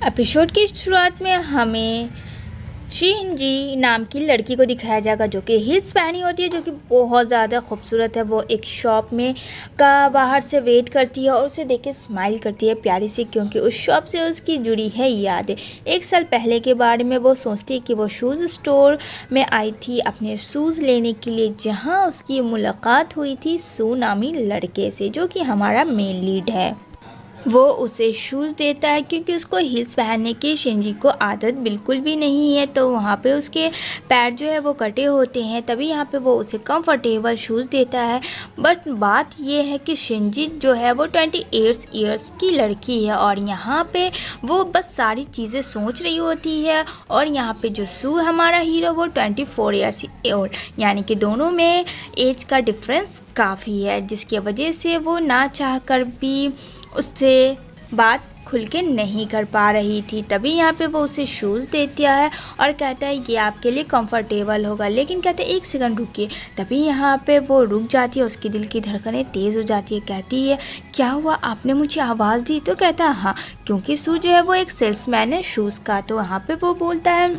Episode की शुरुआत में हमें शिनजी नाम की लड़की को दिखाया जाएगा जो कि हिल्स पहनी होती है, जो कि बहुत ज़्यादा खूबसूरत है। वो एक शॉप में का बाहर से वेट करती है और उसे देख के स्माइल करती है प्यारी सी, क्योंकि उस शॉप से उसकी जुड़ी है यादें। एक साल पहले के बारे में वो सोचती है कि वो शूज़ स्टोर में आई थी अपने शूज़ लेने के लिए, जहाँ उसकी मुलाकात हुई थी सू नामी लड़के से, जो कि हमारा मेन लीड है। वो उसे शूज़ देता है क्योंकि उसको हील्स पहनने की शिनजी को आदत बिल्कुल भी नहीं है, तो वहाँ पे उसके पैर जो है वो कटे होते हैं। तभी यहाँ पे वो उसे कंफर्टेबल शूज़ देता है। बट बात ये है कि शिनजी जो है वो 28 ईयर्स की लड़की है और यहाँ पे वो बस सारी चीज़ें सोच रही होती है। और यहाँ पे जो सू हमारा हीरो वो 24 ईयर्स ओल्ड, यानी कि दोनों में एज का डिफरेंस काफ़ी है, जिसकी वजह से वो ना चाह कर भी उससे बात खुल के नहीं कर पा रही थी। तभी यहाँ पे वो उसे शूज़ देता है और कहता है ये आपके लिए कंफर्टेबल होगा, लेकिन कहते हैं 1 सेकंड रुकिए। तभी यहाँ पे वो रुक जाती है, उसकी दिल की धड़कनें तेज़ हो जाती है। कहती है क्या हुआ, आपने मुझे आवाज़ दी? तो कहता है हाँ, क्योंकि सू जो है वो एक सेल्समैन है शूज़ का। तो यहाँ पे वो बोलता है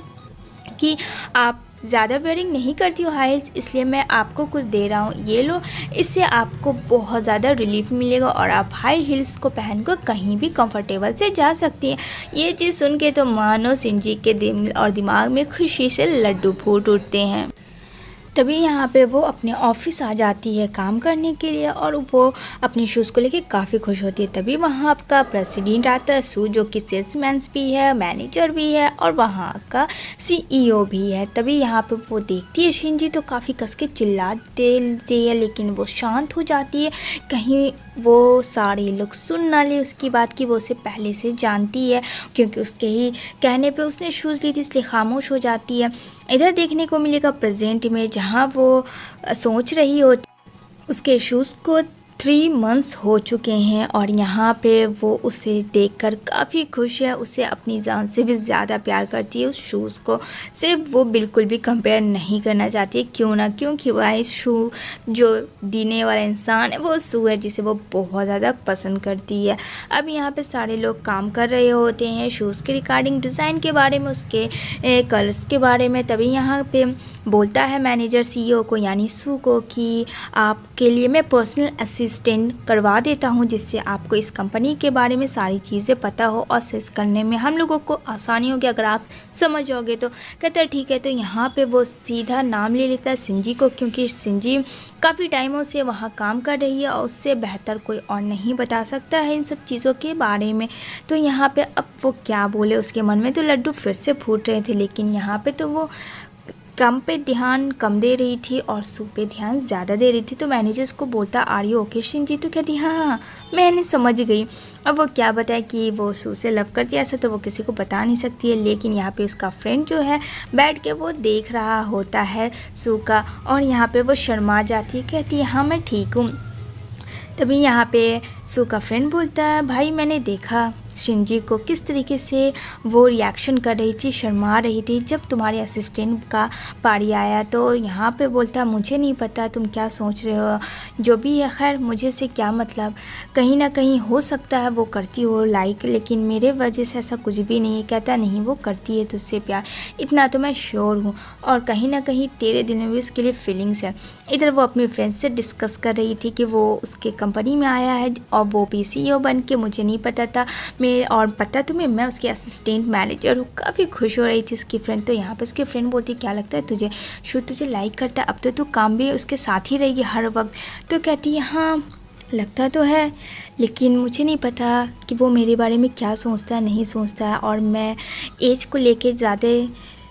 कि आप ज़्यादा वेयरिंग नहीं करती हो हाई हील्स, इसलिए मैं आपको कुछ दे रहा हूँ, ये लो, इससे आपको बहुत ज़्यादा रिलीफ मिलेगा और आप हाई हील्स को पहन कर कहीं भी कंफर्टेबल से जा सकती हैं। ये चीज़ सुन के तो मानो शिनजी के दिल और दिमाग में खुशी से लड्डू फूट उठते हैं। तभी यहाँ पे वो अपने ऑफिस आ जाती है काम करने के लिए और वो अपने शूज़ को लेके काफ़ी खुश होती है। तभी वहाँ आपका प्रेसिडेंट आता है सू, जो कि सेल्समैन भी है, मैनेजर भी है और वहाँ का सीईओ भी है। तभी यहाँ पे वो देखती है शिनजी तो काफ़ी कस के चिल्ला देती है, लेकिन वो शांत हो जाती है, कहीं वो सारे लोग सुन ना ले उसकी बात की। वो उसे पहले से जानती है क्योंकि उसके ही कहने पे उसने शूज़ ली थी, इसलिए खामोश हो जाती है। इधर देखने को मिलेगा प्रेजेंट में, जहाँ वो सोच रही होती उसके शूज़ को 3 मंथ्स हो चुके हैं और यहाँ पे वो उसे देखकर काफ़ी खुश है। उसे अपनी जान से भी ज़्यादा प्यार करती है। उस शूज़ को से वो बिल्कुल भी कंपेयर नहीं करना चाहती है, क्यों ना, क्योंकि वह शू जो देने वाला इंसान है वो सू है, जिसे वो बहुत ज़्यादा पसंद करती है। अब यहाँ पे सारे लोग काम कर रहे होते हैं शूज़ के रिगार्डिंग, डिज़ाइन के बारे में, उसके कलर्स के बारे में। तभी यहाँ पे बोलता है मैनेजर सीईओ को यानी सू को कि आपके लिए मैं पर्सनल असिस्टेंट करवा देता हूँ, जिससे आपको इस कंपनी के बारे में सारी चीज़ें पता हो और सर्च करने में हम लोगों को आसानी होगी अगर आप समझ जाओगे। तो कहता है ठीक है। तो यहाँ पे वो सीधा नाम ले लेता है शिनजी को, क्योंकि शिनजी काफ़ी टाइमों से वहाँ काम कर रही है और उससे बेहतर कोई और नहीं बता सकता है इन सब चीज़ों के बारे में। तो यहाँ पे अब वो क्या बोले, उसके मन में तो लड्डू फिर से फूट रहे थे, लेकिन यहाँ पे तो वो काम पे ध्यान कम दे रही थी और सू पे ध्यान ज़्यादा दे रही थी। तो मैनेजर को बोलता आर यू ओके शिनजी? तो कहती हाँ मैंने समझ गई। अब वो क्या बताए कि वो सू से लव करती है, ऐसा तो वो किसी को बता नहीं सकती है, लेकिन यहाँ पे उसका फ्रेंड जो है बैठ के वो देख रहा होता है सू का और यहाँ पे वो शर्मा जाती है, कहती है हाँ मैं ठीक हूँ। तभी यहाँ पे सू का फ्रेंड बोलता है भाई मैंने देखा शिनजी को किस तरीके से वो रिएक्शन कर रही थी, शर्मा रही थी जब तुम्हारे असिस्टेंट का पारी आया। तो यहाँ पे बोलता मुझे नहीं पता तुम क्या सोच रहे हो, जो भी है खैर मुझे से क्या मतलब, कहीं ना कहीं हो सकता है वो करती हो लाइक, लेकिन मेरे वजह से ऐसा कुछ भी नहीं है। कहता नहीं वो करती है तुझसे प्यार, इतना तो मैं श्योर हूँ, और कहीं ना कहीं तेरे दिल में भी उसके लिए फीलिंग्स है। इधर वो अपनी फ्रेंड से डिस्कस कर रही थी कि वो उसके कंपनी में आया है और वो भी सीईओ बन के, मुझे नहीं पता था मैं, और पता तुम्हें मैं उसकी असिस्टेंट मैनेजर हूँ। काफ़ी खुश हो रही थी उसकी फ्रेंड। तो यहाँ पे उसकी फ्रेंड बोलती क्या लगता है तुझे शू तुझे लाइक करता है, अब तो तू काम भी उसके साथ ही रहेगी हर वक्त? तो कहती है हाँ लगता तो है, लेकिन मुझे नहीं पता कि वो मेरे बारे में क्या सोचता है नहीं सोचता है, और मैं एज को लेके ज़्यादा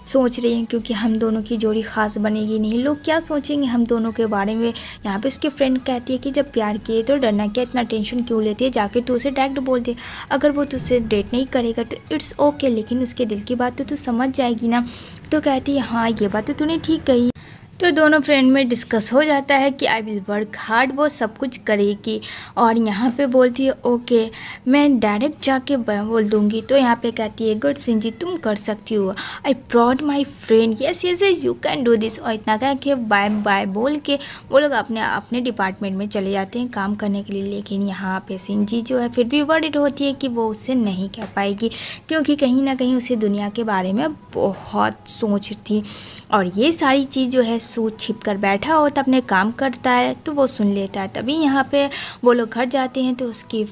सोच रही हूँ क्योंकि हम दोनों की जोड़ी ख़ास बनेगी नहीं, लोग क्या सोचेंगे हम दोनों के बारे में। यहाँ पे उसकी फ्रेंड कहती है कि जब प्यार किए तो डरना क्या, इतना टेंशन क्यों लेती है, जाके तू उसे डायरेक्ट बोल दे, अगर वो तुझसे डेट नहीं करेगा तो इट्स ओके, लेकिन उसके दिल की बात तो तू समझ जाएगी ना। तो कहती है हाँ ये बात तो तूने ठीक कही, तो दोनों फ्रेंड में डिस्कस हो जाता है कि आई विल वर्क हार्ड, वो सब कुछ करेगी। और यहाँ पे बोलती है ओके मैं डायरेक्ट जाके बोल दूँगी। तो यहाँ पे कहती है गुड सिंजी तुम कर सकती हो, I proud my friend yes yes you can do this. और इतना कह के बाय बाय बोल के वो लोग अपने अपने डिपार्टमेंट में चले जाते हैं काम करने के लिए। लेकिन यहाँ पे सिंजी जो है फिर भी वर्ried होती है कि वो उससे नहीं कह पाएगी, क्योंकि कहीं ना कहीं उसे दुनिया के बारे में बहुत सोच थी। और ये सारी चीज़ जो है सूट छिप कर बैठा होता अपने काम करता है तो वो सुन लेता है। तभी यहाँ पे वो लोग घर जाते हैं तो उसकी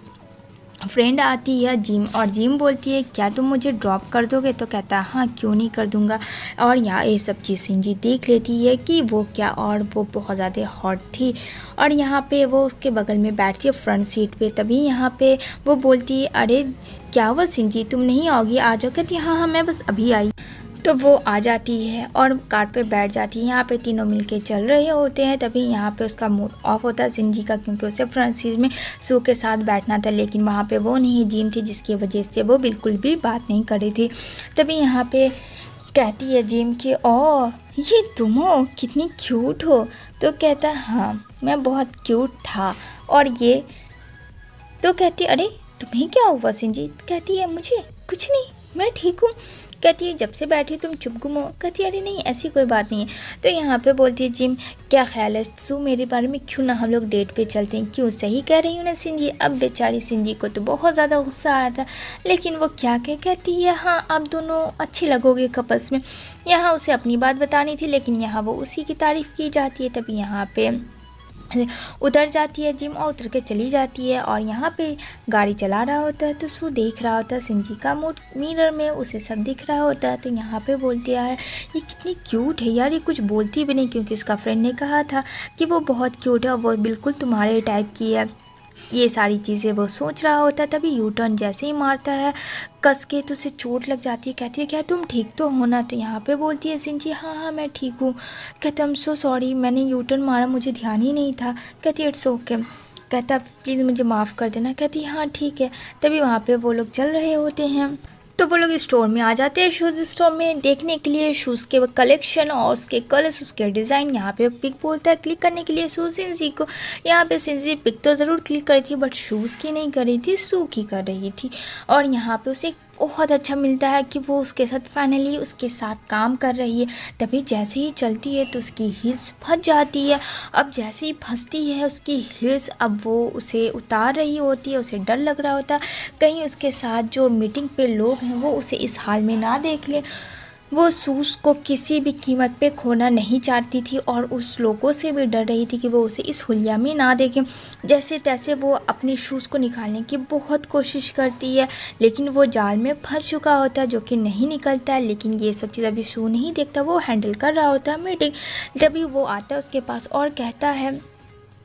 फ्रेंड आती है जिम, और जिम बोलती है क्या तुम मुझे ड्रॉप कर दोगे? तो कहता है हाँ क्यों नहीं कर दूँगा। और यहाँ ये सब चीज़ सिंजी देख लेती है कि वो क्या, और वो बहुत ज़्यादा हॉट थी। और यहाँ पे वो उसके बगल में बैठती है फ्रंट सीट पे। तभी यहाँ पे वो बोलती है अरे क्या हुआ सिंजी तुम नहीं आओगी, आ जाओ। कहती है हाँ हाँ मैं बस अभी आई। तो वो आ जाती है और कार पे बैठ जाती है। यहाँ पे तीनों मिलके चल रहे होते हैं। तभी यहाँ पे उसका मूड ऑफ होता है सिंजी का, क्योंकि उसे फ्रंट सीट में सू के साथ बैठना था, लेकिन वहाँ पे वो नहीं जिम थी, जिसकी वजह से वो बिल्कुल भी बात नहीं कर रही थी। तभी यहाँ पे कहती है जिम कि ओ ये तुम हो, कितनी क्यूट हो। तो कहता है हाँ मैं बहुत क्यूट था। और ये तो कहती अरे तुम्हें क्या हुआ सिंजी? कहती है मुझे कुछ नहीं मैं ठीक हूँ। कहती है जब से बैठी तुम चुप गुम हो। कहती है अरे नहीं ऐसी कोई बात नहीं है। तो यहाँ पे बोलती है जिम क्या ख्याल है सू मेरे बारे में, क्यों ना हम लोग डेट पे चलते हैं? क्यों सही कह रही हूँ ना सिंजी? अब बेचारी सिंजी को तो बहुत ज़्यादा गुस्सा आ रहा था, लेकिन वो क्या कहती है हाँ आप दोनों अच्छे लगोगे कपल्स में। यहाँ उसे अपनी बात बतानी थी, लेकिन यहाँ वो उसी की तारीफ़ की जाती है। तभी यहाँ पे उतर जाती है जिम और उतर के चली जाती है। और यहाँ पे गाड़ी चला रहा होता है तो सू देख रहा होता है सिंजी का मूड, मिरर में उसे सब दिख रहा होता है। तो यहाँ पे बोलती है ये कितनी क्यूट है यार, ये कुछ बोलती भी नहीं, क्योंकि उसका फ्रेंड ने कहा था कि वो बहुत क्यूट है और वो बिल्कुल तुम्हारे टाइप की है। ये सारी चीज़ें वो सोच रहा होता है। तभी यू टर्न जैसे ही मारता है कस के तो उसे चोट लग जाती है। कहती है क्या तुम ठीक तो हो ना? तो यहाँ पे बोलती है सिंजी हाँ हाँ मैं ठीक हूँ। कहता I'm so सॉरी मैंने यू टर्न मारा, मुझे ध्यान ही नहीं था। कहती इट्स ओके। कहता प्लीज़ मुझे माफ़ कर देना। कहती हाँ ठीक है। तभी वहाँ पे वो लोग चल रहे होते हैं तो वो लोग स्टोर में आ जाते हैं, शूज़ स्टोर में देखने के लिए शूज़ के कलेक्शन और उसके कलर्स उसके डिज़ाइन। यहाँ पे पिक बोलता है क्लिक करने के लिए सू सिंजी को। यहाँ पे सिंजी पिक तो ज़रूर क्लिक करी थी बट शूज़ की नहीं कर रही थी, सू की कर रही थी। और यहाँ पे उसे बहुत अच्छा मिलता है कि वो उसके साथ फाइनली उसके साथ काम कर रही है। तभी जैसे ही चलती है तो उसकी हील्स फंस जाती है। अब जैसे ही फंसती है उसकी हील्स, अब वो उसे उतार रही होती है। उसे डर लग रहा होता है कहीं उसके साथ जो मीटिंग पे लोग हैं वो उसे इस हाल में ना देख ले। वो शूज़ को किसी भी कीमत पे खोना नहीं चाहती थी और उस लोगों से भी डर रही थी कि वो उसे इस हुलिया में ना देखें। जैसे तैसे वो अपने शूज़ को निकालने की बहुत कोशिश करती है, लेकिन वो जाल में फंस चुका होता है जो कि नहीं निकलता है। लेकिन ये सब चीज़ अभी शू नहीं देखता, वो हैंडल कर रहा होता है मीटिंग। तभी वो आता है उसके पास और कहता है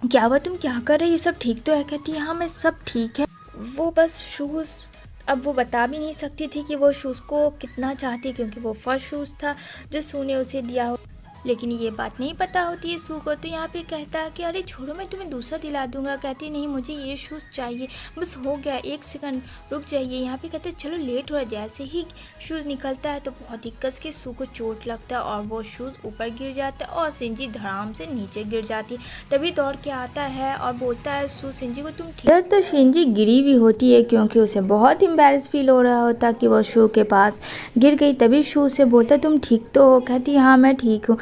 क्या हुआ तुम क्या कर रही हो, सब ठीक तो है? कहती है हाँ मैं सब ठीक है। वो बस शूज़ अब वो बता भी नहीं सकती थी कि वो शूज़ को कितना चाहती, क्योंकि वो फर्स्ट शूज़ था जो सू ने उसे दिया हो। लेकिन ये बात नहीं पता होती है सू को। तो यहाँ पे कहता है कि अरे छोड़ो मैं तुम्हें दूसरा दिला दूंगा। कहती नहीं मुझे ये शूज़ चाहिए, बस हो गया एक सेकंड रुक जाइए। यहाँ पे कहते चलो लेट हो रहा है। जैसे ही शूज़ निकलता है तो बहुत दिक्कत से सू को चोट लगता है और वो शूज़ ऊपर गिर जाता है और सिंजी धड़ाम से नीचे गिर जाती है। तभी दौड़ के आता है और बोलता है सू सिंजी को तुम ठीक। तो सिंजी गिरी हुई होती है क्योंकि उसे बहुत एम्बैरेस फील हो रहा होता कि वो शू के पास गिर गई। तभी शू से बोलता तुम ठीक तो हो? कहती हाँ मैं ठीक हूँ।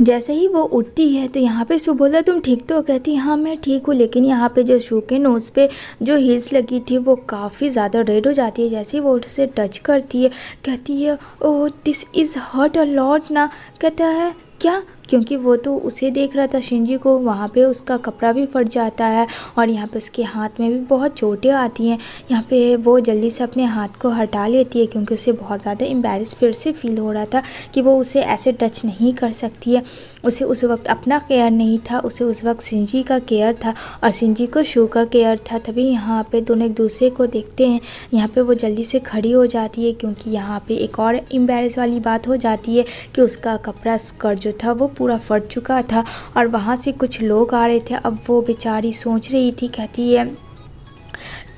जैसे ही वो उठती है तो यहाँ पे सू बोलता तुम ठीक तो? कहती हाँ मैं ठीक हूँ। लेकिन यहाँ पे जो शू के नोज़ पे जो हील्स लगी थी वो काफ़ी ज़्यादा रेड हो जाती है जैसे ही वो उसे टच करती है। कहती है oh this is hurt a lot ना। कहता है क्या? क्योंकि वो तो उसे देख रहा था शिंजी को, वहाँ पे उसका कपड़ा भी फट जाता है और यहाँ पे उसके हाथ में भी बहुत चोटें आती हैं। यहाँ पे वो जल्दी से अपने हाथ को हटा लेती है क्योंकि उसे बहुत ज़्यादा एम्बैरेस फिर से फील हो रहा था कि वो उसे ऐसे टच नहीं कर सकती है। उसे उस वक्त अपना केयर नहीं था, उसे उस वक्त शिंजी का केयर था और शिंजी को शू का केयर था। तभी यहाँ पे दोनों एक दूसरे को देखते हैं। यहाँ पे वो जल्दी से खड़ी हो जाती है क्योंकि यहाँ पे एक और एम्बैरेस वाली बात हो जाती है कि उसका कपड़ा स्कर्ट जो था वो पूरा फट चुका था और वहाँ से कुछ लोग आ रहे थे। अब वो बेचारी सोच रही थी, कहती है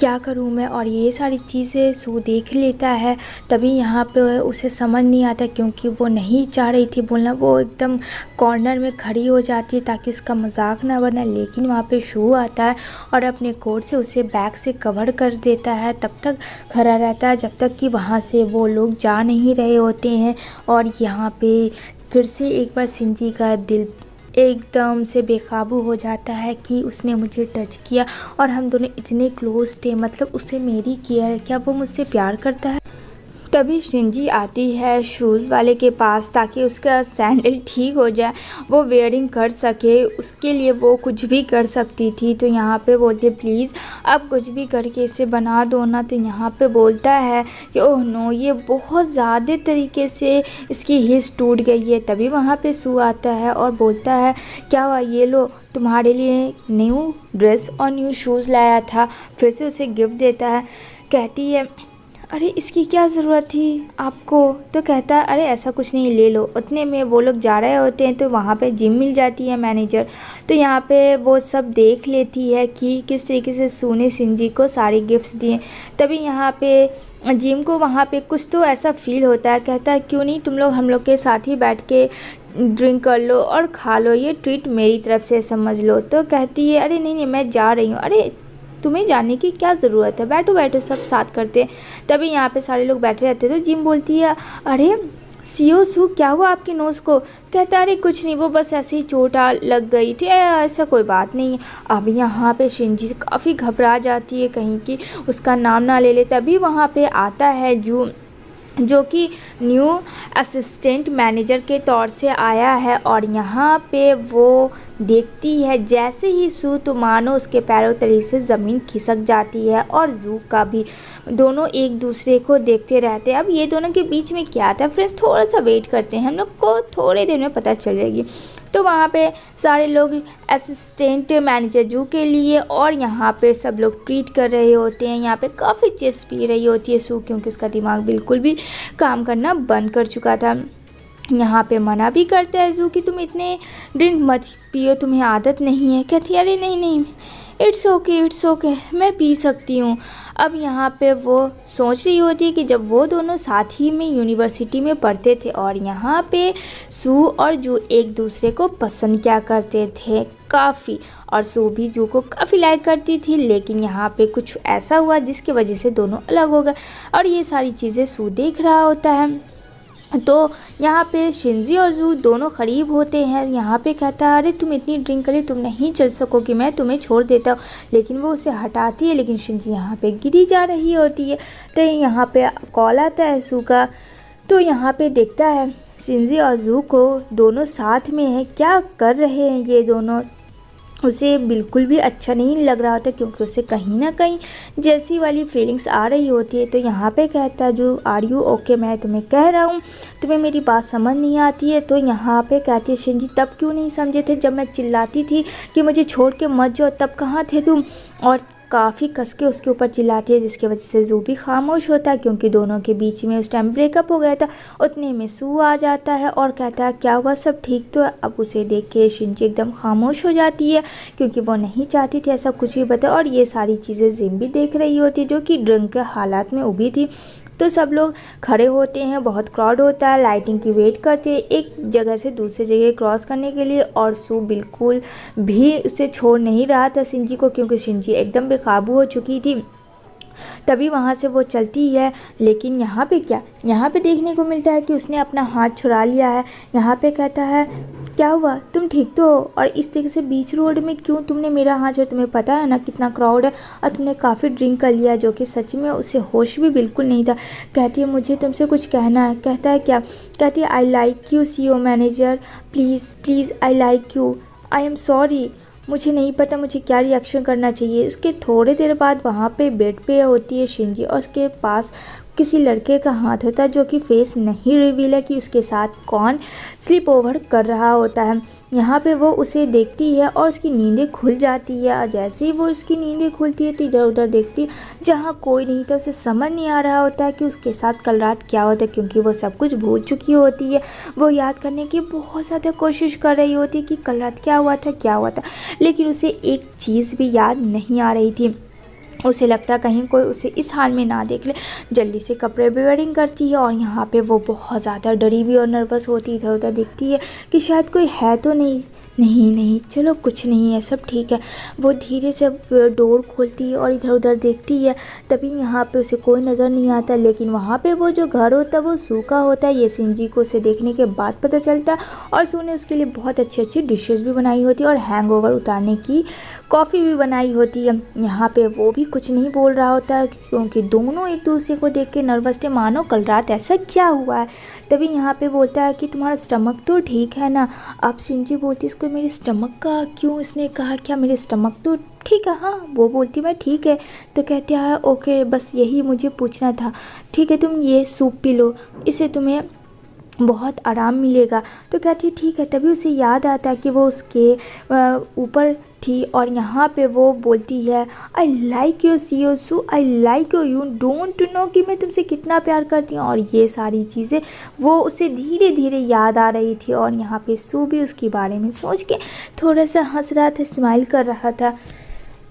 क्या करूँ मैं। और ये सारी चीज़ें सू देख लेता है। तभी यहाँ पे उसे समझ नहीं आता, क्योंकि वो नहीं चाह रही थी बोलना। वो एकदम कॉर्नर में खड़ी हो जाती है ताकि उसका मजाक ना बने, लेकिन वहाँ पे शू आता है और अपने कोट से उसे बैग से कवर कर देता है। तब तक खड़ा रहता है जब तक कि वहाँ से वो लोग जा नहीं रहे होते हैं। और यहाँ पे फिर से एक बार शिनजी का दिल एकदम से बेकाबू हो जाता है कि उसने मुझे टच किया और हम दोनों इतने क्लोज थे, मतलब उससे मेरी केयर, क्या वो मुझसे प्यार करता है। तभी शिनजी आती है शूज़ वाले के पास ताकि उसका सैंडल ठीक हो जाए, वो वेयरिंग कर सके। उसके लिए वो कुछ भी कर सकती थी। तो यहाँ पे बोलते प्लीज़ अब कुछ भी करके इसे बना दो ना। तो यहाँ पे बोलता है कि ओह नो, ये बहुत ज़्यादा तरीके से इसकी हिप्स टूट गई है। तभी वहाँ पे सू आता है और बोलता है क्या हुआ, ये लो तुम्हारे लिए न्यू ड्रेस और न्यू शूज़ लाया था। फिर से उसे गिफ्ट देता है। कहती है अरे इसकी क्या ज़रूरत थी आपको। तो कहता है अरे ऐसा कुछ नहीं, ले लो। उतने में वो लोग जा रहे होते हैं तो वहाँ पे जिम मिल जाती है मैनेजर। तो यहाँ पे वो सब देख लेती है कि किस तरीके से सू ने शिनजी को सारे गिफ्ट्स दिए। तभी यहाँ पे जिम को वहाँ पे कुछ तो ऐसा फील होता है। कहता है क्यों नहीं तुम लोग हम लोग के साथ ही बैठ के ड्रिंक कर लो और खा लो, ये ट्रीट मेरी तरफ से समझ लो। तो कहती है अरे नहीं नहीं मैं जा रही हूँ। अरे तुम्हें जाने की क्या ज़रूरत है, बैठो बैठो सब साथ करते हैं। तभी यहाँ पे सारे लोग बैठे रहते हैं। तो जिम बोलती है अरे सीओ सू क्या हुआ आपके नोज़ को। कहता है अरे कुछ नहीं, वो बस ऐसे ही चोट लग गई थी, ऐसा कोई बात नहीं है। अब यहाँ पे शिनजी काफ़ी घबरा जाती है कहीं कि उसका नाम ना ले ले। तभी वहाँ पे आता है जो कि न्यू असिस्टेंट मैनेजर के तौर से आया है। और यहाँ पे वो देखती है जैसे ही सू तो मानो उसके पैरों तले से ज़मीन खिसक जाती है। और जू का भी, दोनों एक दूसरे को देखते रहते हैं। अब ये दोनों के बीच में क्या था फ्रेंड्स, थोड़ा सा वेट करते हैं, हम लोग को थोड़े देर में पता चलेगी। तो वहाँ पे सारे लोग असिस्टेंट मैनेजर जू के लिए और यहाँ पे सब लोग ट्रीट कर रहे होते हैं। यहाँ पे काफ़ी चिप्स पी रही होती है सू, क्योंकि उसका दिमाग बिल्कुल भी काम करना बंद कर चुका था। यहाँ पे मना भी करता है जू कि तुम इतने ड्रिंक मत पियो, तुम्हें आदत नहीं है। कहती है अरे नहीं नहीं इट्स ओके मैं पी सकती हूँ। अब यहाँ पे वो सोच रही होती है कि जब वो दोनों साथ ही में यूनिवर्सिटी में पढ़ते थे और यहाँ पे सू और जू एक दूसरे को पसंद क्या करते थे काफ़ी, और सू भी जू को काफ़ी लाइक करती थी। लेकिन यहाँ पे कुछ ऐसा हुआ जिसकी वजह से दोनों अलग हो गए और ये सारी चीज़ें सू देख रहा होता है। तो यहाँ पे शिनजी और जू दोनों करीब होते हैं। यहाँ पे कहता है अरे तुम इतनी ड्रिंक करी, तुम नहीं चल सकोगी, मैं तुम्हें छोड़ देता हूँ। लेकिन वो उसे हटाती है, लेकिन शिनजी यहाँ पे गिरी जा रही होती है। तो यहाँ पे कॉल आता है सू का। तो यहाँ पे देखता है शिनजी और जू को दोनों साथ में है, क्या कर रहे हैं ये दोनों। उसे बिल्कुल भी अच्छा नहीं लग रहा होता, क्योंकि उसे कहीं ना कहीं जैसी वाली फीलिंग्स आ रही होती है। तो यहाँ पे कहता है जो आर यू ओके, मैं तुम्हें कह रहा हूँ तुम्हें मेरी बात समझ नहीं आती है। तो यहाँ पे कहती है शिनजी तब क्यों नहीं समझे थे जब मैं चिल्लाती थी कि मुझे छोड़ के मत जाओ, तब कहाँ थे तुम। और काफ़ी कस के उसके ऊपर चिल्लाती है, जिसकी वजह से जू भी खामोश होता है, क्योंकि दोनों के बीच में उस टाइम ब्रेकअप हो गया था। उतने में सू आ जाता है और कहता है क्या हुआ, सब ठीक तो है। अब उसे देख के शिनजी एकदम खामोश हो जाती है, क्योंकि वो नहीं चाहती थी ऐसा कुछ भी बताए। और ये सारी चीज़ें जिम भी देख रही होती है, जो कि ड्रिंक के हालात में उभी थी। तो सब लोग खड़े होते हैं, बहुत क्राउड होता है, लाइटिंग की वेट करते हैं एक जगह से दूसरी जगह क्रॉस करने के लिए। और सू बिल्कुल भी उसे छोड़ नहीं रहा था शिनजी को, क्योंकि शिनजी एकदम बेकाबू हो चुकी थी। तभी वहाँ से वो चलती है। लेकिन यहाँ पे क्या, यहाँ पे देखने को मिलता है कि उसने अपना हाथ छुड़ा लिया है। यहाँ पे कहता है क्या हुआ, तुम ठीक तो हो, और इस तरीके से बीच रोड में क्यों तुमने मेरा हाथ छोड़ा, तुम्हें पता है ना कितना क्राउड है और तुमने काफ़ी ड्रिंक कर लिया, जो कि सच में उसे होश भी बिल्कुल नहीं था। कहती है मुझे तुमसे कुछ कहना है। कहता है क्या। कहती है I like you CO manager, please please I like you, I am sorry, मुझे नहीं पता मुझे क्या रिएक्शन करना चाहिए। उसके थोड़े देर बाद वहाँ पे बेड पे होती है शिनजी और उसके पास किसी लड़के का हाथ होता है, जो कि फेस नहीं रिवील है कि उसके साथ कौन स्लीप ओवर कर रहा होता है। यहाँ पे वो उसे देखती है और उसकी नींदें खुल जाती है। और जैसे ही वो उसकी नींदें खुलती है तो इधर उधर देखती है, जहाँ कोई नहीं था। उसे समझ नहीं आ रहा होता है कि उसके साथ कल रात क्या होता है, क्योंकि वो सब कुछ भूल चुकी होती है। वो याद करने की बहुत ज़्यादा कोशिश कर रही होती है कि कल रात क्या हुआ था, लेकिन उसे एक चीज़ भी याद नहीं आ रही थी। उसे लगता है कहीं कोई उसे इस हाल में ना देख ले। जल्दी से कपड़े भी वेयरिंग करती है और यहाँ पे वो बहुत ज़्यादा डरी भी और नर्वस होती है। इधर उधर देखती है कि शायद कोई है तो नहीं। नहीं नहीं, चलो कुछ नहीं है, सब ठीक है। वो धीरे से डोर खोलती है और इधर उधर देखती है। तभी यहाँ पे उसे कोई नज़र नहीं आता, लेकिन वहाँ पे वो जो घर होता है वो सूखा होता है। ये शिनजी को उसे देखने के बाद पता चलता है। और सू ने उसके लिए बहुत अच्छी अच्छी डिशेस भी बनाई होती है और हैंगओवर उतारने की कॉफ़ी भी बनाई होती है। यहाँ पे वो भी कुछ नहीं बोल रहा होता है, क्योंकि दोनों एक दूसरे को देख के नर्वस थे, मानो कल रात ऐसा क्या हुआ है। तभी यहाँ पे बोलता है कि तुम्हारा स्टमक तो ठीक है ना। अब शिनजी बोलती है इसको मेरे स्टमक का क्यों, इसने कहा क्या मेरे स्टमक तो ठीक है। हाँ, वो बोलती मैं ठीक है। तो कहते हैं ओके, बस यही मुझे पूछना था। ठीक है, तुम ये सूप पी लो, इससे तुम्हें बहुत आराम मिलेगा। तो कहती है ठीक है। तभी उसे याद आता है कि वो उसके ऊपर थी और यहाँ पे वो बोलती है I like you see so, I like you don't know कि मैं तुमसे कितना प्यार करती हूँ। और ये सारी चीज़ें वो उसे धीरे धीरे याद आ रही थी। और यहाँ पे सू भी उसके बारे में सोच के थोड़ा सा हंस रहा था, स्माइल कर रहा था।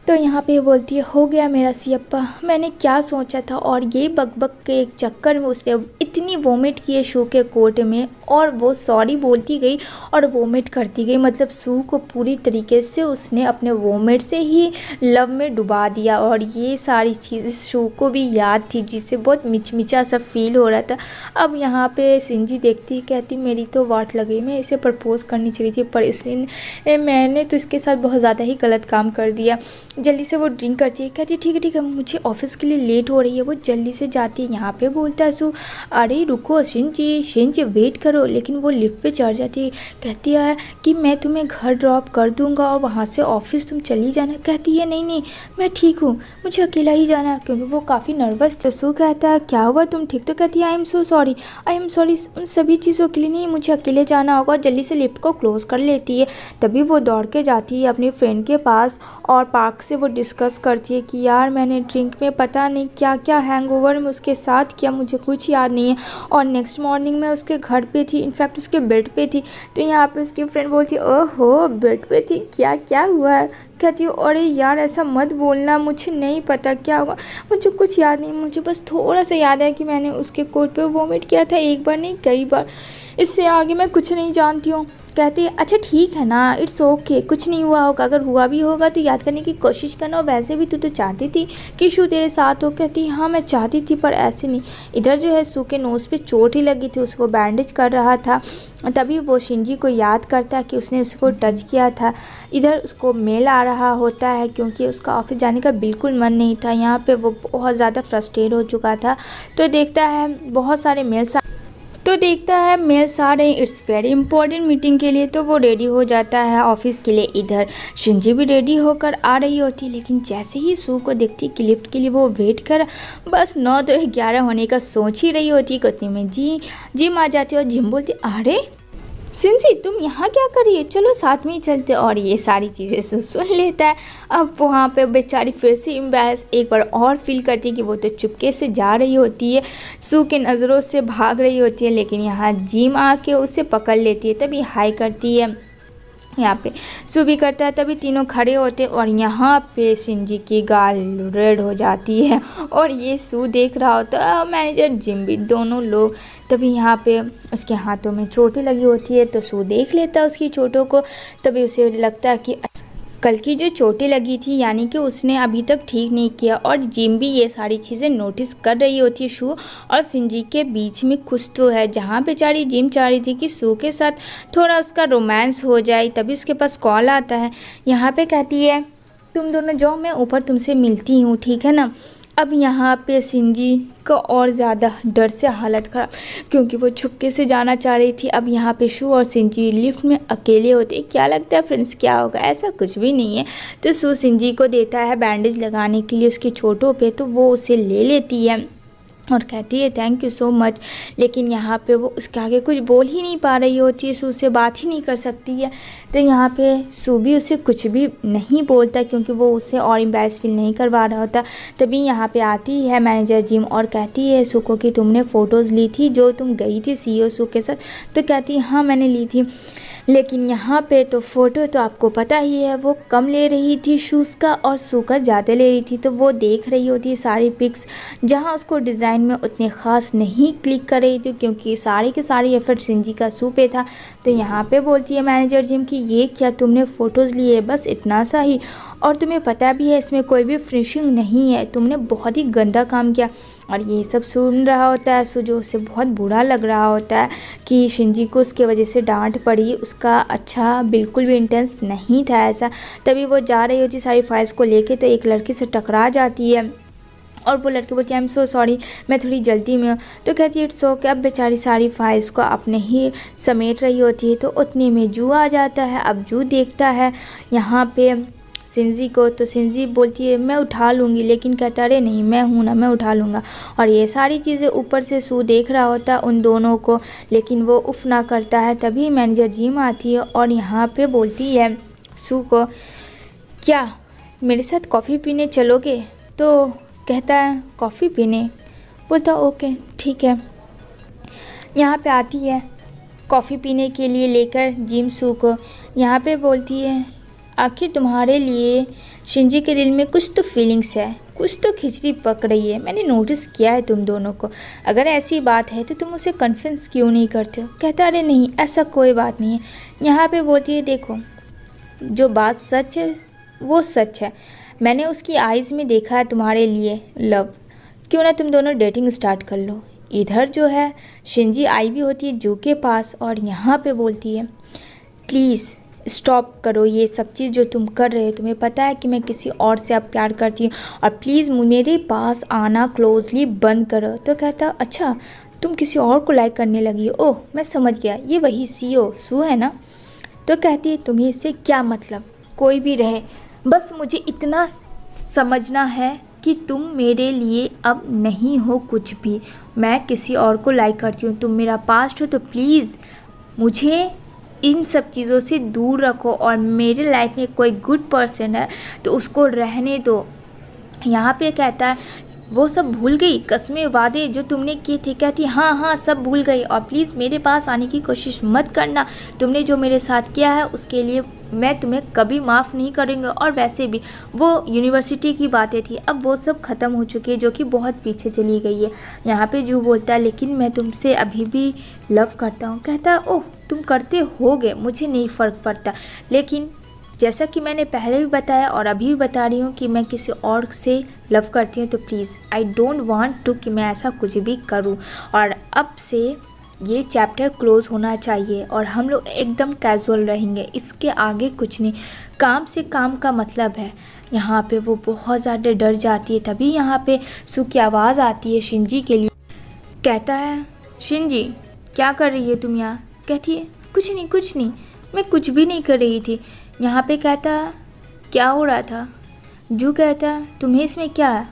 तो यहाँ पे बोलती है हो गया मेरा सियप्पा, मैंने क्या सोचा था। और ये बकबक के एक चक्कर में उसने इतनी वोमिट की है शू के कोट में, और वो सॉरी बोलती गई और वोमिट करती गई। मतलब शू को पूरी तरीके से उसने अपने वोमिट से ही लव में डुबा दिया। और ये सारी चीज़ें शू को भी याद थी, जिससे बहुत मिचमिचा सा फील हो रहा था। अब यहाँ पे शिनजी देखती कहती मेरी तो वाट लगी, मैं इसे प्रपोज़ करनी चाहिए थी, पर इसने मैंने तो इसके साथ बहुत ज़्यादा ही गलत काम कर दिया। जल्दी से वो ड्रिंक करती है, कहती है ठीक है मुझे ऑफिस के लिए लेट हो रही है। वो जल्दी से जाती है। यहाँ पे बोलता है सू अरे रुको शिनजी वेट करो। लेकिन वो लिफ्ट पे चढ़ जाती है, कहती है कि मैं तुम्हें घर ड्रॉप कर दूंगा और वहाँ से ऑफिस तुम चली जाना। कहती है नहीं मैं ठीक हूँ, मुझे अकेला ही जाना है, क्योंकि वो काफ़ी नर्वस था। सू कहता है क्या हुआ, तुम ठीक? तो कहती है आई एम सॉरी उन सभी चीज़ों के लिए नहीं, मुझे अकेले जाना होगा। जल्दी से लिफ्ट को क्लोज कर लेती है। तभी वो दौड़ के जाती है अपनी फ्रेंड के पास और पार्क से वो डिस्कस करती है कि यार मैंने ड्रिंक में पता नहीं क्या क्या हैंगओवर में उसके साथ किया, मुझे कुछ याद नहीं है। और नेक्स्ट मॉर्निंग में उसके घर पे थी, इनफैक्ट उसके बेड पे थी। तो यहाँ पे उसकी फ्रेंड बोलती है ओहो बेड पे थी, क्या क्या हुआ है? कहती है अरे यार ऐसा मत बोलना, मुझे नहीं पता क्या हुआ, मुझे कुछ याद नहीं, मुझे बस थोड़ा सा याद है कि मैंने उसके कोट पे वोमिट किया था, एक बार नहीं कई बार, इससे आगे मैं कुछ नहीं जानती हूँ। कहती है अच्छा ठीक है ना, इट्स ओके, कुछ नहीं हुआ होगा, अगर हुआ भी होगा तो याद करने की कोशिश करना। और वैसे भी तू तो चाहती थी कि शू तेरे साथ हो। कहती है हाँ मैं चाहती थी, पर ऐसे नहीं। इधर जो है शू के नोज़ पे चोट ही लगी थी, उसको बैंडेज कर रहा था। तभी वो शिनजी को याद करता है कि उसने उसको टच किया था। इधर उसको मेल आ रहा होता है, क्योंकि उसका ऑफिस जाने का बिल्कुल मन नहीं था। यहाँ पे वो बहुत ज़्यादा फ्रस्ट्रेट हो चुका था। तो देखता है बहुत सारे मेल्स आ रहे हैं, इट्स वेरी इंपॉर्टेंट मीटिंग के लिए। तो वो रेडी हो जाता है ऑफिस के लिए। इधर शिनजी भी रेडी होकर आ रही होती है, लेकिन जैसे ही सू को देखती कि लिफ्ट के लिए वो वेट कर, बस 9 तो 11 होने का सोच ही रही होती है। उतने में जिम आ जाती है और जिम बोलती अरे शिनजी तुम यहाँ क्या कर रही है, चलो साथ में ही चलते। और ये सारी चीज़ें सुन लेता है। अब वहाँ पे बेचारी फिर से एम्बैरेस एक बार और फील करती है कि वो तो चुपके से जा रही होती है, सू के नज़रों से भाग रही होती है, लेकिन यहाँ जिम आके उसे पकड़ लेती है। तभी हाई करती है, यहाँ पे सू भी करता है। तभी तीनों खड़े होते और यहाँ पे शिनजी की गाल रेड हो जाती है और ये सू देख रहा होता है, मैनेजर जिम भी, दोनों लोग। तभी यहाँ पे उसके हाथों में चोटें लगी होती है, तो सू देख लेता है उसकी चोटों को। तभी उसे लगता है कि कल की जो चोटें लगी थी, यानी कि उसने अभी तक ठीक नहीं किया। और जिम भी ये सारी चीज़ें नोटिस कर रही होती है। शू और शिनजी के बीच में कुछ तो है, जहाँ बेचारी जिम चाह रही थी कि शू के साथ थोड़ा उसका रोमांस हो जाए। तभी उसके पास कॉल आता है। यहाँ पे कहती है तुम दोनों जाओ, मैं ऊपर तुमसे मिलती हूँ, ठीक है ना। अब यहाँ पे शिनजी को और ज़्यादा डर से हालत ख़राब, क्योंकि वो छुपके से जाना चाह रही थी। अब यहाँ पे शू और शिनजी लिफ्ट में अकेले होते। क्या लगता है फ्रेंड्स क्या होगा? ऐसा कुछ भी नहीं है। तो शू शिनजी को देता है बैंडेज लगाने के लिए उसकी चोटों पे, तो वो उसे ले लेती है। और कहती है थैंक यू सो मच। लेकिन यहाँ पे वो उसके आगे कुछ बोल ही नहीं पा रही होती है, सू उससे बात ही नहीं कर सकती है। तो यहाँ पे सू भी उसे कुछ भी नहीं बोलता क्योंकि वो उससे और एम्बैरेस फील नहीं करवा रहा होता। तभी यहाँ पे आती है मैनेजर जिम और कहती है सू को कि तुमने फ़ोटोज़ ली थी जो तुम गई थी CEO सू के साथ। तो कहती है हाँ मैंने ली थी, लेकिन यहाँ पे तो फ़ोटो तो आपको पता ही है वो कम ले रही थी शूज़ का और सू का ज़्यादा ले रही थी। तो वो देख रही होती है सारी पिक्स जहाँ उसको डिज़ाइन में उतने ख़ास नहीं क्लिक कर रही थी क्योंकि सारी के सारी एफर्ट शिंजी का सू पे था। तो यहाँ पे बोलती है मैनेजर जिम कि ये क्या तुमने फ़ोटोज़ लिए बस इतना सा ही, और तुम्हें पता भी है इसमें कोई भी फिनिशिंग नहीं है, तुमने बहुत ही गंदा काम किया। और ये सब सुन रहा होता है सू, जो उसे बहुत बुरा लग रहा होता है कि शिंजी को उसके वजह से डांट पड़ी, उसका अच्छा बिल्कुल भी इंटेंस नहीं था ऐसा। तभी वो जा रही होती सारी फाइल्स को लेके तो एक लड़की से टकरा जाती है और वो लड़की बोलती है आई एम सो सॉरी मैं थोड़ी जल्दी में हूँ। तो कहती है इट्स ओके। अब बेचारी सारी फाइल्स को अपने ही समेट रही होती है तो उतने में जू आ जाता है। अब जू देखता है यहाँ पे शिंजी को, तो शिंजी बोलती है मैं उठा लूँगी, लेकिन कहता अरे नहीं मैं हूँ ना मैं उठा लूँगा। और ये सारी चीज़ें ऊपर से सू देख रहा होता है उन दोनों को, लेकिन वो उफ ना करता है। तभी मैनेजर जिम आती है और यहाँ पे बोलती है सू को क्या मेरे साथ कॉफ़ी पीने चलोगे? तो कहता है कॉफ़ी पीने? बोलता ओके ठीक है। यहाँ पे आती है कॉफ़ी पीने के लिए लेकर जिम सू को। यहाँ पे बोलती है आखिर तुम्हारे लिए शिंजी के दिल में कुछ तो फीलिंग्स है, कुछ तो खिचड़ी पक रही है, मैंने नोटिस किया है तुम दोनों को। अगर ऐसी बात है तो तुम उसे कन्फेस क्यों नहीं करते हो? कहता अरे नहीं ऐसा कोई बात नहीं है। यहाँ पे बोलती है देखो जो बात सच है वो सच है, मैंने उसकी आइज़ में देखा है तुम्हारे लिए लव, क्यों ना तुम दोनों डेटिंग स्टार्ट कर लो। इधर जो है शिंजी आई भी होती है जू के पास और यहाँ पे बोलती है प्लीज़ स्टॉप करो ये सब चीज़ जो तुम कर रहे हो, तुम्हें पता है कि मैं किसी और से अब प्यार करती हूँ और प्लीज़ मेरे पास आना क्लोजली बंद करो। तो कहता अच्छा तुम किसी और को लाइक करने लगी हो? ओह मैं समझ गया, ये वही CEO सू है ना? तो कहती है तुम्हें इससे क्या मतलब, कोई भी रहे, बस मुझे इतना समझना है कि तुम मेरे लिए अब नहीं हो कुछ भी, मैं किसी और को लाइक करती हूँ, तुम मेरा पास्ट हो, तो प्लीज़ मुझे इन सब चीज़ों से दूर रखो और मेरे लाइफ में कोई गुड पर्सन है तो उसको रहने दो। यहाँ पे कहता है वो सब भूल गई, कस्में वादे जो तुमने किए थे? कहती हाँ हाँ सब भूल गई और प्लीज़ मेरे पास आने की कोशिश मत करना, तुमने जो मेरे साथ किया है उसके लिए मैं तुम्हें कभी माफ़ नहीं करूँगी। और वैसे भी वो यूनिवर्सिटी की बातें थी, अब वो सब ख़त्म हो चुकी है जो कि बहुत पीछे चली गई है। यहाँ पे जू बोलता है लेकिन मैं तुमसे अभी भी लव करता हूँ। कहता है ओह तुम करते होगे मुझे नहीं फ़र्क पड़ता, लेकिन जैसा कि मैंने पहले भी बताया और अभी भी बता रही हूँ कि मैं किसी और से लव करती हूँ, तो please I don't want to कि मैं ऐसा कुछ भी करूँ। और अब से ये चैप्टर क्लोज़ होना चाहिए और हम लोग एकदम कैजुअल रहेंगे, इसके आगे कुछ नहीं, काम से काम का मतलब है। यहाँ पे वो बहुत ज़्यादा डर जाती है। तभी यहाँ पे सू की आवाज़ आती है शिंजी के लिए। कहता है शिंजी क्या कर रही है तुम यहाँ? कहती है कुछ नहीं मैं कुछ भी नहीं कर रही थी। यहाँ पे कहता क्या हो रहा था? जू कहता तुम्हें इसमें क्या है,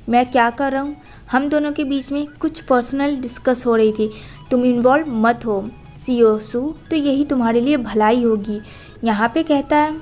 मैं क्या कर रहा हूँ? हम दोनों के बीच में कुछ पर्सनल डिस्कस हो रही थी, तुम इन्वॉल्व मत हो CEO सू, तो यही तुम्हारे लिए भलाई होगी। यहाँ पे कहता है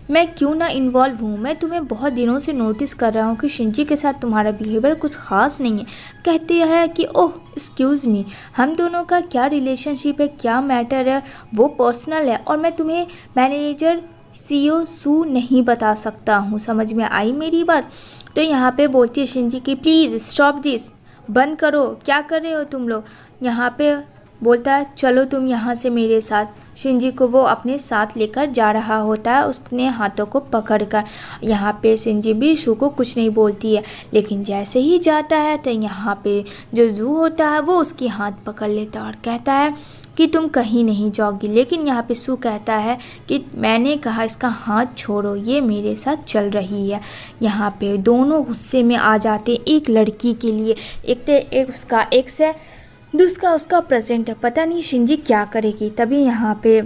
मैं क्यों ना इन्वॉल्व हूँ, मैं तुम्हें बहुत दिनों से नोटिस कर रहा हूँ कि शिंजी के साथ तुम्हारा बिहेवियर कुछ ख़ास नहीं है। कहते हैं कि ओह एक्सक्यूज़ मी, हम दोनों का क्या रिलेशनशिप है, क्या मैटर है वो पर्सनल है और मैं तुम्हें मैनेजर CEO सू नहीं बता सकता हूँ। समझ में आई मेरी बात? तो यहाँ पे बोलती है शिंजी की प्लीज़ स्टॉप दिस, बंद करो, क्या कर रहे हो तुम लोग? यहाँ पे बोलता है चलो तुम यहाँ से मेरे साथ। शिंजी को वो अपने साथ लेकर जा रहा होता है उसने हाथों को पकड़कर। यहाँ पे शिंजी भी शू को कुछ नहीं बोलती है, लेकिन जैसे ही जाता है तो यहाँ पे जो जू होता है वो उसकी हाथ पकड़ लेता है और कहता है कि तुम कहीं नहीं जाओगी। लेकिन यहाँ पे सू कहता है कि मैंने कहा इसका हाथ छोड़ो, ये मेरे साथ चल रही है। यहाँ पे दोनों गुस्से में आ जाते एक लड़की के लिए, एक उसका एक्स है, दूसरा उसका प्रेजेंट है, पता नहीं शिंजी क्या करेगी। तभी यहाँ पे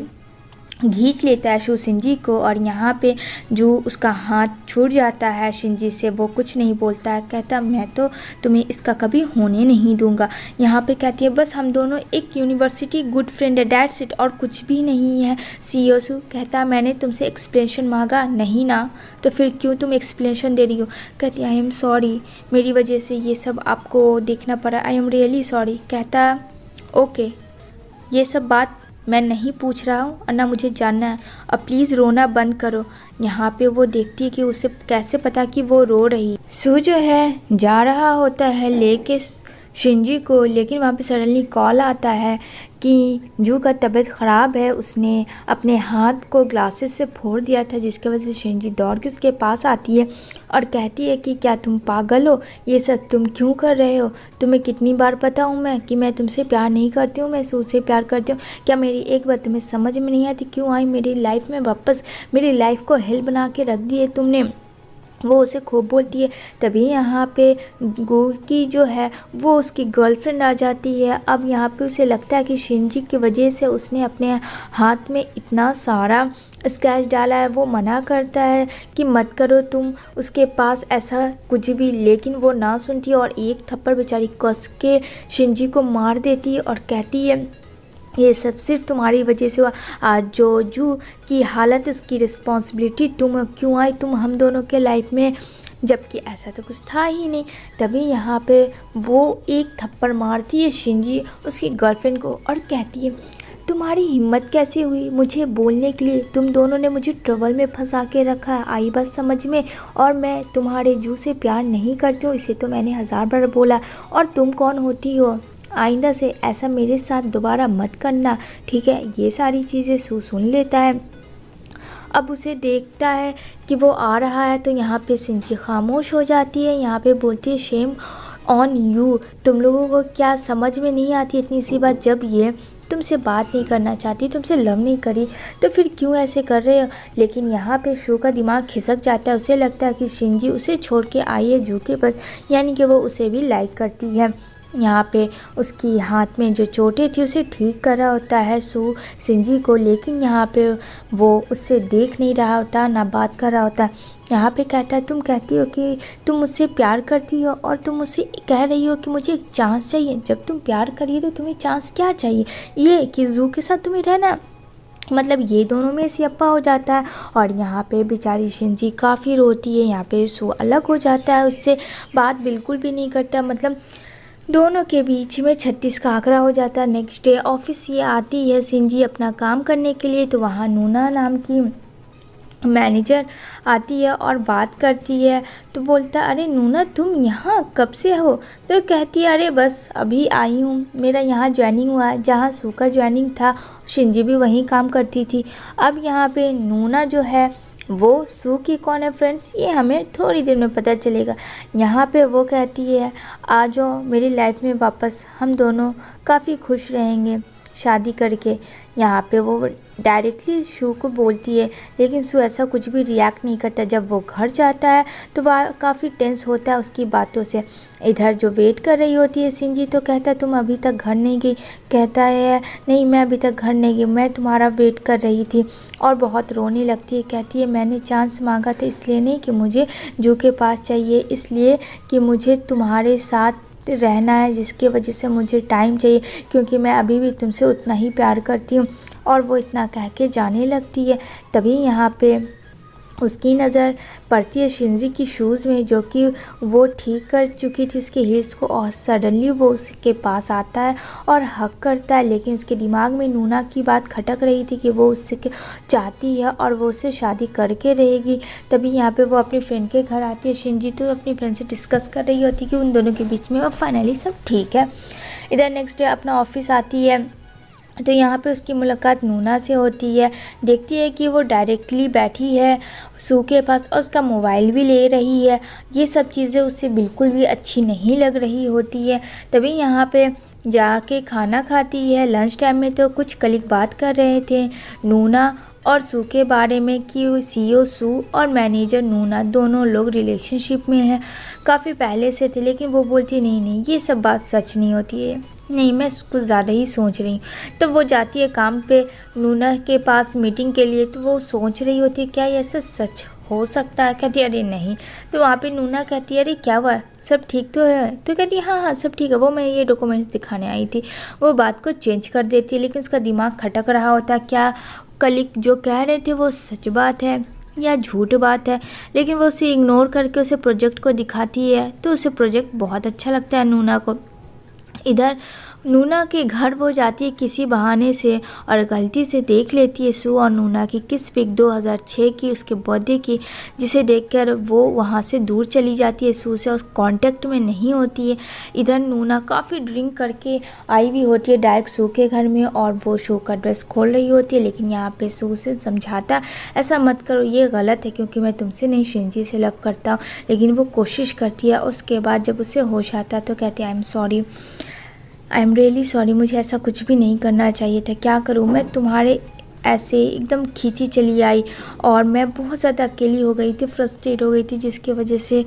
खींच लेता है शू शिनजी को और यहाँ पे जो उसका हाथ छूट जाता है शिनजी से, वो कुछ नहीं बोलता है, कहता मैं तो तुम्हें इसका कभी होने नहीं दूंगा। यहाँ पे कहती है बस हम दोनों एक यूनिवर्सिटी गुड फ्रेंड है, दैट्स इट, और कुछ भी नहीं है। सीओसू कहता मैंने तुमसे एक्सप्लेनेशन मांगा नहीं ना, तो फिर क्यों तुम एक्सप्लेनेशन दे रही हो। कहती आई एम सॉरी, मेरी वजह से ये सब आपको देखना पड़ा, आई एम रियली सॉरी। कहता ओके, ये सब बात मैं नहीं पूछ रहा हूँ और ना मुझे जानना है, अब प्लीज़ रोना बंद करो। यहाँ पे वो देखती है कि उसे कैसे पता कि वो रो रही। सू जो है जा रहा होता है लेके शिनजी को, लेकिन वहाँ पे सडनली कॉल आता है कि जू का तबीयत ख़राब है, उसने अपने हाथ को ग्लासेस से फोड़ दिया था, जिसकी वजह से शिनजी दौड़ के उसके पास आती है और कहती है कि क्या तुम पागल हो, ये सब तुम क्यों कर रहे हो, तुम्हें कितनी बार बताऊँ मैं कि मैं तुमसे प्यार नहीं करती हूँ, मैं सू से प्यार करती हूँ, क्या मेरी एक बात तुम्हें समझ में नहीं आती, क्यों आई मेरी लाइफ में वापस, मेरी लाइफ को हेल बना के रख दिए तुमने। वो उसे खूब बोलती है। तभी यहाँ पे गो की जो है वो उसकी गर्लफ्रेंड आ जाती है। अब यहाँ पे उसे लगता है कि शिनजी की वजह से उसने अपने हाथ में इतना सारा स्क्रैच डाला है। वो मना करता है कि मत करो तुम उसके पास ऐसा कुछ भी, लेकिन वो ना सुनती है और एक थप्पड़ बेचारी कस के शिनजी को मार देती है और कहती है ये सब सिर्फ तुम्हारी वजह से हुआ, आज जो जू की हालत इसकी रिस्पॉन्सिबिलिटी तुम, क्यों आई तुम हम दोनों के लाइफ में, जबकि ऐसा तो कुछ था ही नहीं। तभी यहाँ पे वो एक थप्पड़ मारती है शिनजी उसकी गर्लफ्रेंड को और कहती है तुम्हारी हिम्मत कैसे हुई मुझे बोलने के लिए, तुम दोनों ने मुझे ट्रबल में फंसा के रखा है, आई बात समझ में, और मैं तुम्हारे जू से प्यार नहीं करती हूँ, इसे तो मैंने 1000 बार बोला, और तुम कौन होती हो, आइंदा से ऐसा मेरे साथ दोबारा मत करना, ठीक है। ये सारी चीज़ें सुन लेता है। अब उसे देखता है कि वो आ रहा है तो यहाँ पे शिनजी खामोश हो जाती है। यहाँ पे बोलती है शेम ऑन यू, तुम लोगों को क्या समझ में नहीं आती इतनी सी बात, जब ये तुमसे बात नहीं करना चाहती, तुमसे लव नहीं करी, तो फिर क्यों ऐसे कर रहे हो। लेकिन यहाँ पे शो का दिमाग खिसक जाता है, उसे लगता है कि शिनजी उसे छोड़ के आई है जू के पास, यानी कि वो उसे भी लाइक करती है। यहाँ पे उसकी हाथ में जो चोटें थी उसे ठीक कर रहा होता है सू शिनजी को, लेकिन यहाँ पे वो उससे देख नहीं रहा होता, ना बात कर रहा होता। यहाँ पे कहता है तुम कहती हो कि तुम मुझसे प्यार करती हो और तुम मुझसे कह रही हो कि मुझे एक चांस चाहिए, जब तुम प्यार करिए तो तुम्हें चांस क्या चाहिए, ये कि जू के साथ तुम्हें रहना, मतलब ये दोनों में सियप्पा हो जाता है। और यहाँ पे बेचारी शिनजी काफ़ी रोती है। यहाँ पे सू अलग हो जाता है, उससे बात बिल्कुल भी नहीं करता, मतलब दोनों के बीच में 36 का आंकड़ा हो जाता है। नेक्स्ट डे ऑफिस ये आती है शिनजी अपना काम करने के लिए, तो वहाँ नूना नाम की मैनेजर आती है और बात करती है। तो बोलता अरे नूना तुम यहाँ कब से हो, तो कहती है अरे बस अभी आई हूँ, मेरा यहाँ ज्वाइनिंग हुआ है, जहाँ सू का ज्वाइनिंग था शिनजी भी वहीं काम करती थी। अब यहाँ पे नूना जो है वो सू की कौन है फ्रेंड्स, ये हमें थोड़ी देर में पता चलेगा। यहाँ पे वो कहती है आ जाओ मेरी लाइफ में वापस, हम दोनों काफ़ी खुश रहेंगे शादी करके। यहाँ पे वो डायरेक्टली शू को बोलती है, लेकिन शू ऐसा कुछ भी रिएक्ट नहीं करता। जब वो घर जाता है तो वह काफ़ी टेंस होता है उसकी बातों से। इधर जो वेट कर रही होती है शिनजी तो कहता है तुम अभी तक घर नहीं गई, कहता है नहीं मैं अभी तक घर नहीं गई, मैं तुम्हारा वेट कर रही थी, और बहुत रोने लगती है। कहती है मैंने चांस मांगा था इसलिए नहीं कि मुझे जू के पास चाहिए, इसलिए कि मुझे तुम्हारे साथ रहना है, जिसकी वजह से मुझे टाइम चाहिए, क्योंकि मैं अभी भी तुमसे उतना ही प्यार करती हूँ। और वो इतना कह के जाने लगती है। तभी यहाँ पे उसकी नज़र पड़ती है शिनजी की शूज़ में, जो कि वो ठीक कर चुकी थी उसके हील्स को, और सडनली वो उसके पास आता है और हक करता है। लेकिन उसके दिमाग में नूना की बात खटक रही थी कि वो उससे चाहती है और वो उससे शादी करके रहेगी। तभी यहाँ पे वो अपनी फ्रेंड के घर आती है शिनजी, तो अपनी फ्रेंड से डिस्कस कर रही होती है कि उन दोनों के बीच में अब फाइनली सब ठीक है। इधर नेक्स्ट डे अपना ऑफिस आती है तो यहाँ पे उसकी मुलाकात नूना से होती है। देखती है कि वो डायरेक्टली बैठी है सू के पास और उसका मोबाइल भी ले रही है। ये सब चीज़ें उससे बिल्कुल भी अच्छी नहीं लग रही होती है। तभी यहाँ पे जाके खाना खाती है लंच टाइम में, तो कुछ कलीग बात कर रहे थे नूना और सू के बारे में कि सीईओ सू और मैनेजर नूना दोनों लोग रिलेशनशिप में हैं, काफ़ी पहले से थे। लेकिन वो बोलती नहीं नहीं ये सब बात सच नहीं होती है, नहीं मैं कुछ ज़्यादा ही सोच रही हूँ। तब वो जाती है काम पे नूना के पास मीटिंग के लिए, तो वो सोच रही होती है क्या ये ऐसा सच हो सकता है। कहती है अरे नहीं। तो वहाँ पे नूना कहती है अरे क्या हुआ, सब ठीक तो है। तो कहती है हाँ हाँ सब ठीक है, वो मैं ये डॉक्यूमेंट्स दिखाने आई थी। वो बात को चेंज कर देती है, लेकिन उसका दिमाग खटक रहा होता है क्या कलीग जो कह रहे थे वो सच बात है या झूठ बात है। लेकिन वो उसे इग्नोर करके उसे प्रोजेक्ट को दिखाती है, तो उसे प्रोजेक्ट बहुत अच्छा लगता है नूना को। इधर नूना के घर वो जाती है किसी बहाने से और गलती से देख लेती है सू और नूना की किस पिक 2006 की, उसके बर्थडे की, जिसे देखकर वो वहाँ से दूर चली जाती है, सू से उस कांटेक्ट में नहीं होती है। इधर नूना काफ़ी ड्रिंक करके आई हुई होती है डायरेक्ट सू के घर में और वो सू का ड्रेस खोल रही होती है। लेकिन यहाँ पे सू से समझाता ऐसा मत करो, ये गलत है क्योंकि मैं तुमसे नहीं शिंजी से लव करता हूँ। लेकिन वो कोशिश करती है। उसके बाद जब उसे होश आता है तो कहती है आई एम रियली सॉरी, मुझे ऐसा कुछ भी नहीं करना चाहिए था, क्या करूँ मैं तुम्हारे ऐसे एकदम खींची चली आई और मैं बहुत ज़्यादा अकेली हो गई थी, फ्रस्ट्रेट हो गई थी, जिसकी वजह से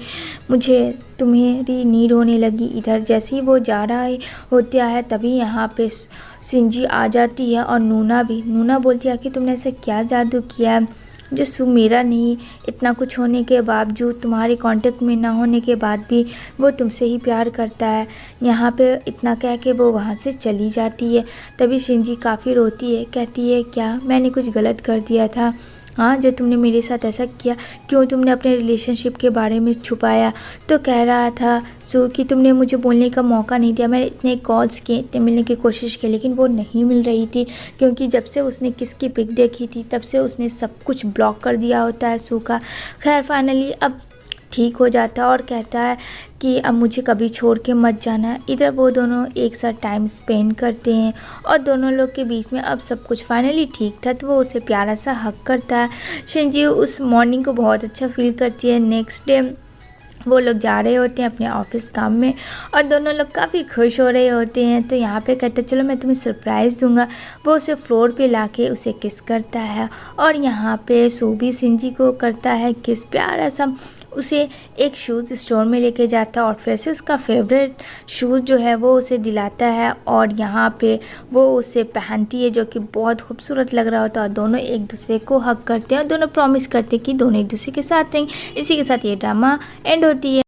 मुझे तुम्हारी नीड होने लगी। इधर जैसे ही वो जा रहा है होता है तभी यहाँ पे शिंजी आ जाती है और नूना बोलती है कि तुमने ऐसा क्या जादू किया है जो सू मेरा नहीं, इतना कुछ होने के बावजूद, तुम्हारे कांटेक्ट में ना होने के बाद भी वो तुमसे ही प्यार करता है। यहाँ पे इतना कह के वो वहाँ से चली जाती है। तभी शिंजी काफ़ी रोती है, कहती है क्या मैंने कुछ गलत कर दिया था हाँ जो तुमने मेरे साथ ऐसा किया, क्यों तुमने अपने रिलेशनशिप के बारे में छुपाया। तो कह रहा था सू कि तुमने मुझे बोलने का मौका नहीं दिया, मैंने इतने कॉल्स किए, इतने मिलने की कोशिश की, लेकिन वो नहीं मिल रही थी क्योंकि जब से उसने किसकी पिक देखी थी तब से उसने सब कुछ ब्लॉक कर दिया होता है सू का। खैर फाइनली अब ठीक हो जाता है और कहता है कि अब मुझे कभी छोड़ के मत जाना। इधर वो दोनों एक साथ टाइम स्पेंड करते हैं और दोनों लोग के बीच में अब सब कुछ फाइनली ठीक था। तो वो उसे प्यारा सा हक करता है। शिंजी उस मॉर्निंग को बहुत अच्छा फील करती है। नेक्स्ट डे वो लोग जा रहे होते हैं अपने ऑफिस काम में और दोनों लोग काफ़ी खुश हो रहे होते हैं। तो यहाँ पे कहते चलो मैं तुम्हें सरप्राइज़ दूंगा। वो उसे फ्लोर पे लाके उसे किस करता है और यहाँ पे सू भी शिंजी को करता है किस, प्यारा सा उसे एक शूज़ स्टोर में लेके जाता है और फिर से उसका फेवरेट शूज़ जो है वो उसे दिलाता है और यहाँ पे वो उसे पहनती है जो कि बहुत खूबसूरत लग रहा होता है। और दोनों एक दूसरे को हग करते हैं और दोनों प्रॉमिस करते हैं कि दोनों एक दूसरे के साथ रहेंगे। इसी के साथ ये ड्रामा एंड होती है।